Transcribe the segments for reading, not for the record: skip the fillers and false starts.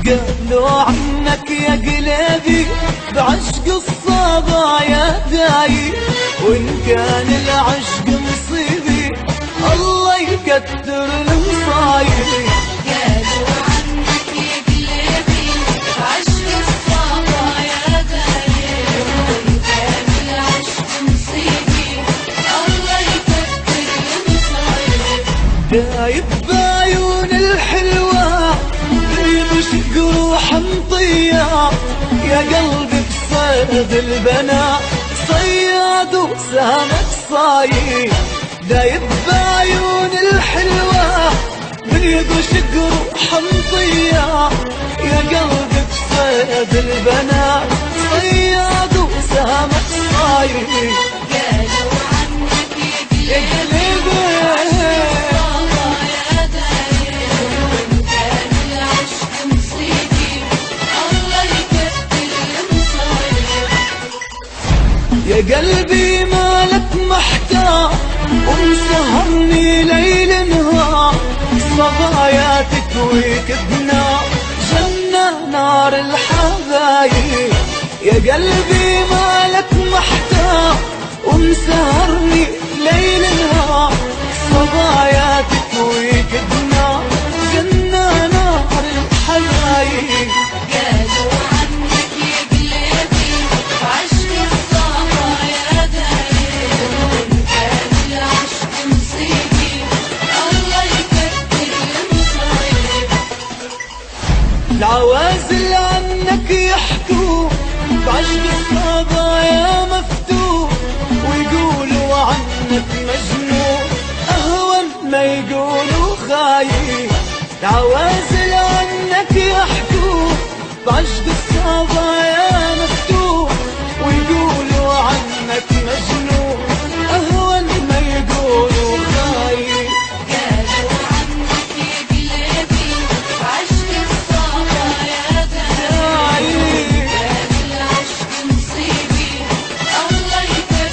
قالوا عنك يا قلبي بعشق الصبايا داي، وإن كان العشق مصيبي الله يكتر المصايب. قالوا عنك يا قلبي بعشق الصبايا داي، وإن كان العشق مصيبي الله يكتر المصايب. دايب بعيون الحلوة بيمشق روح مطية، يا قلبي بصيد البنا صياد وسامك صايد. دايب بعيون الحلوة بيمشق روح مطية، يا قلبي بصيد البنا صياد وسامك صايد. قالوا عنك يا قلبي يا قلبي مالك محتار ومسهرني ليل نهار، صبايا تكويك بنار جنة نار الحبايب. يا قلبي مالك محتار ومسهرني ليل نهار، صبايا تكويك بنار جنة نار الحبايب. قالوا عنك يا قلبي عشق الصبايا داير، وإن كان العشق مصيبي الله يكتر المصايب. العوازل عنك يحكوا بعشق الصبايا مفتوح، ويقولوا عنك مجنون أهون ما يقولوا خايف. العوازل عنك يحكوا بعشق الصبايا مفتوح، ويقولوا عنك مجنون أهون ما يقولوا خايف. قالوا عنك يا قلبي عشق الصبايا داير، كان العشق مصيبي الله يكتر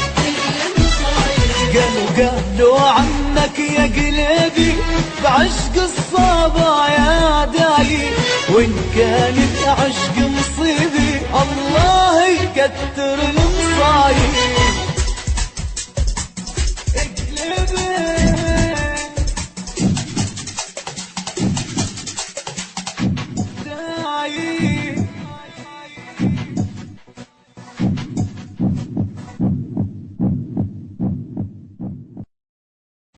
المصايب. قالوا عنك يا قلبي بعشق الصبايا داير، وإن كان العشق